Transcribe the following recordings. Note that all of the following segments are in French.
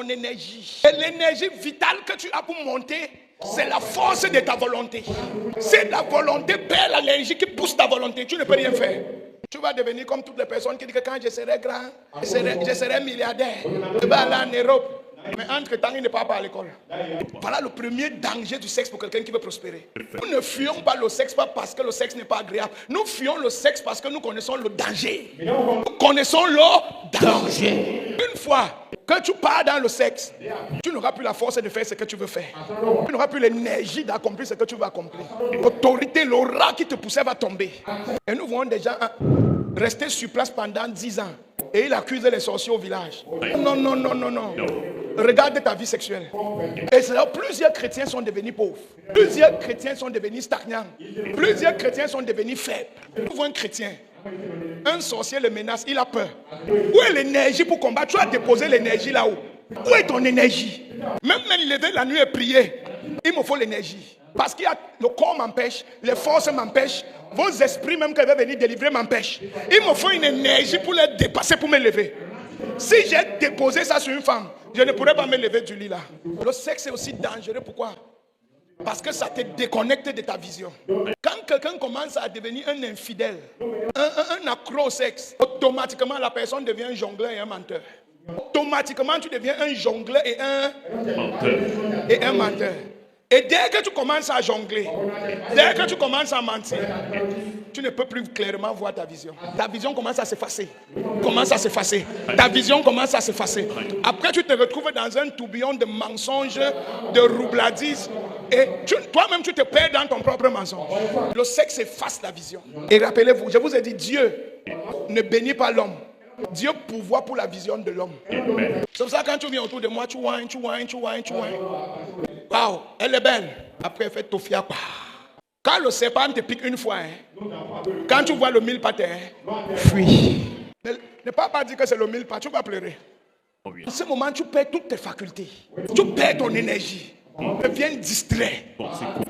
son énergie. Et l'énergie vitale que tu as pour monter, c'est la force de ta volonté. C'est la volonté perd l'énergie qui pousse ta volonté. Tu ne peux rien faire. Tu vas devenir comme toutes les personnes qui disent que quand je serai grand, je serai milliardaire. Je vais aller en Europe. Mais entre-temps, il ne part pas à l'école. Voilà le premier danger du sexe pour quelqu'un qui veut prospérer. Nous ne fuyons pas le sexe pas parce que le sexe n'est pas agréable. Nous fuyons le sexe parce que nous connaissons le danger. Nous connaissons le danger. Une fois que tu pars dans le sexe, tu n'auras plus la force de faire ce que tu veux faire. Tu n'auras plus l'énergie d'accomplir ce que tu veux accomplir. L'autorité, l'aura qui te poussait va tomber. Et nous voyons des gens rester sur place pendant 10 ans. Et il accuse les sorciers au village. Non. Regarde ta vie sexuelle. Et c'est là plusieurs chrétiens sont devenus pauvres. Plusieurs chrétiens sont devenus stagnants. Plusieurs chrétiens sont devenus faibles. Nous voyons un chrétien. Un sorcier le menace, il a peur. Où est l'énergie pour combattre? Tu as déposé l'énergie là-haut. Où est ton énergie? Même me lever la nuit et prier, il me faut l'énergie. Parce que le corps m'empêche, les forces m'empêchent, vos esprits même qui veulent venir délivrer m'empêchent. Il me faut une énergie pour les dépasser, pour me lever. Si j'ai déposé ça sur une femme, je ne pourrais pas me lever du lit là. Le sexe est aussi dangereux, pourquoi? Parce que ça te déconnecte de ta vision. Quand quelqu'un commence à devenir un infidèle, un accro au sexe, automatiquement la personne devient un jongleur et un menteur. Automatiquement tu deviens un jongleur et un menteur. Et dès que tu commences à jongler, dès que tu commences à mentir, tu ne peux plus clairement voir ta vision. Ta vision commence à s'effacer. Ta vision commence à s'effacer. Après, tu te retrouves dans un tourbillon de mensonges, de roubladise. Et toi-même, tu te perds dans ton propre mensonge. Le sexe efface la vision. Et rappelez-vous, je vous ai dit, Dieu ne bénit pas l'homme. Dieu pourvoit pour la vision de l'homme. C'est pour ça que quand tu viens autour de moi, tu whines. Waouh, elle est belle. Après, elle fait tofia. Quand le serpent te pique une fois, quand tu vois le mille pattes, fuis. Ne pas dire que c'est le mille pattes, tu vas pleurer. En ce moment, tu perds toutes tes facultés. Tu perds ton énergie. Tu deviens distrait.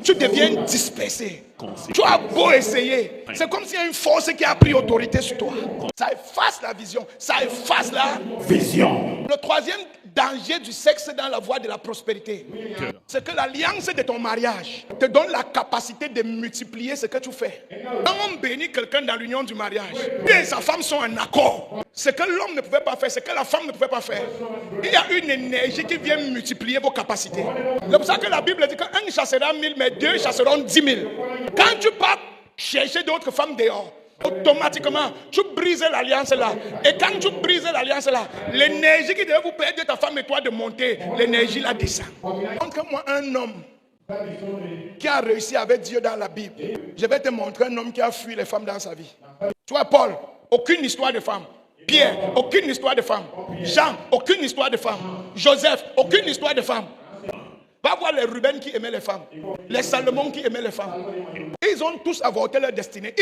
Tu deviens dispersé. Tu as beau essayer. C'est comme s'il y a une force qui a pris autorité sur toi. Ça efface la vision. Ça efface la vision. Le troisième danger du sexe dans la voie de la prospérité, c'est que l'alliance de ton mariage te donne la capacité de multiplier ce que tu fais. Quand on bénit quelqu'un dans l'union du mariage, lui et sa femme sont en accord. Ce que l'homme ne pouvait pas faire, ce que la femme ne pouvait pas faire. Il y a une énergie qui vient multiplier vos capacités. C'est pour ça que la Bible dit qu'un chassera 1000, mais 2 chasseront 10 000. Quand tu pars chercher d'autres femmes dehors, automatiquement, tu brises l'alliance là. Et quand tu brises l'alliance là, l'énergie qui devait vous permettre ta femme et toi de monter, l'énergie là descend. Montre-moi un homme qui a réussi avec Dieu dans la Bible. Je vais te montrer un homme qui a fui les femmes dans sa vie. Tu vois, Paul, aucune histoire de femme. Pierre, aucune histoire de femme. Jean, aucune histoire de femme. Joseph, aucune histoire de femme. Va voir les Ruben qui aimaient les femmes, les Salomon qui aimaient les femmes. Ils ont tous avorté leur destinée.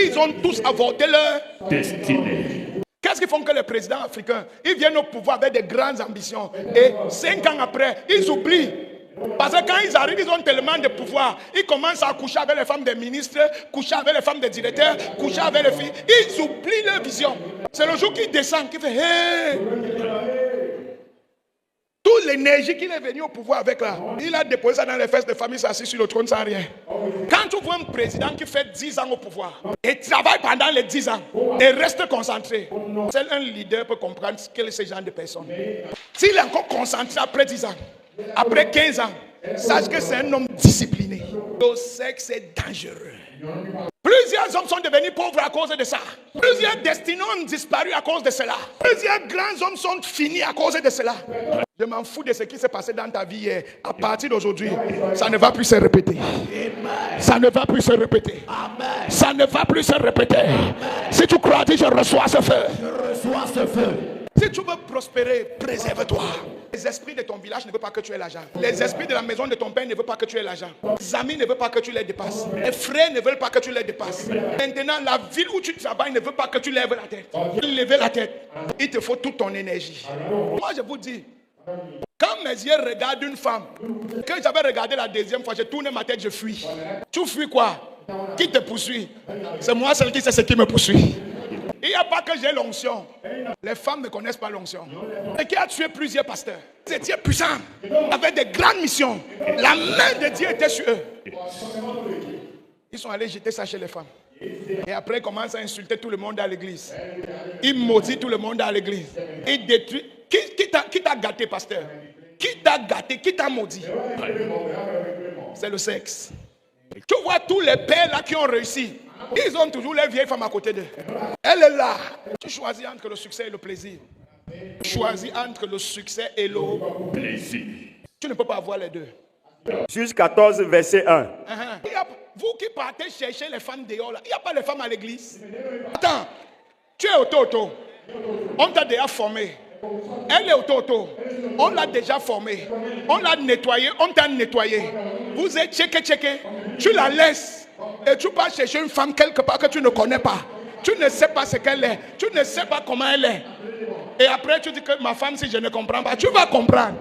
Qu'est-ce qu'ils font que les présidents africains, ils viennent au pouvoir avec de grandes ambitions. Et 5 ans après, ils oublient. Parce que quand ils arrivent, ils ont tellement de pouvoir. Ils commencent à coucher avec les femmes des ministres, coucher avec les femmes des directeurs, coucher avec les filles. Ils oublient leur vision. C'est le jour qu'ils descendent, qui fait hey! Toute l'énergie qu'il est venu au pouvoir avec là, il a déposé ça dans les fesses de famille, s'assit sur le trône sans rien. Quand tu vois un président qui fait 10 ans au pouvoir et travaille pendant les 10 ans et reste concentré, seul un leader peut comprendre quel est ce genre de personne. S'il est encore concentré après 10 ans, après 15 ans, sache que c'est un homme discipliné. Le sexe est dangereux. Plusieurs hommes sont devenus pauvres à cause de ça. Plusieurs destinées ont disparu à cause de cela. Plusieurs grands hommes sont finis à cause de cela. Je m'en fous de ce qui s'est passé dans ta vie hier. À partir d'aujourd'hui, ça ne va plus se répéter. Ça ne va plus se répéter. Ça ne va plus se répéter. Si tu crois, dis je reçois ce feu. Je reçois ce feu. Si tu veux prospérer, préserve-toi. Les esprits de ton village ne veulent pas que tu aies l'argent. Les esprits de la maison de ton père ne veulent pas que tu aies l'argent. Les amis ne veulent pas que tu les dépasses. Les frères ne veulent pas que tu les dépasses. Maintenant, la ville où tu travailles ne veut pas que tu lèves la tête. Lever la tête, il te faut toute ton énergie. Moi, je vous dis, quand mes yeux regardent une femme, quand j'avais regardé la deuxième fois, j'ai tourné ma tête, je fuis. Tu fuis quoi? Qui te poursuit? C'est moi celle qui sait ce qui me poursuit. Il n'y a pas que j'ai l'onction. Les femmes ne connaissent pas l'onction. Et qui a tué plusieurs pasteurs. Ils étaient puissants, avec des grandes missions. La main de Dieu était sur eux. Ils sont allés jeter ça chez les femmes. Et après, ils commencent à insulter tout le monde à l'église. Ils maudissent tout le monde à l'église. Ils détruisent. Qui t'a gâté, pasteur? Qui t'a gâté? Qui t'a maudit? C'est le sexe. Tu vois tous les pères là qui ont réussi. Ils ont toujours les vieilles femmes à côté d'eux. Elle est là. Tu choisis entre le succès et le plaisir. Tu choisis entre le succès et le plaisir. Tu ne peux pas avoir les deux. Juge 14, verset 1. Vous qui partez chercher les femmes dehors là, il n'y a pas les femmes à l'église. Attends, tu es auto. On t'a déjà formé. Elle est auto. On l'a déjà formée. On l'a nettoyée. On t'a nettoyé. Vous êtes checké. Tu la laisses. Et tu vas chercher une femme quelque part que tu ne connais pas. Tu ne sais pas ce qu'elle est. Tu ne sais pas comment elle est. Et après tu dis que ma femme, si je ne comprends pas, tu vas comprendre.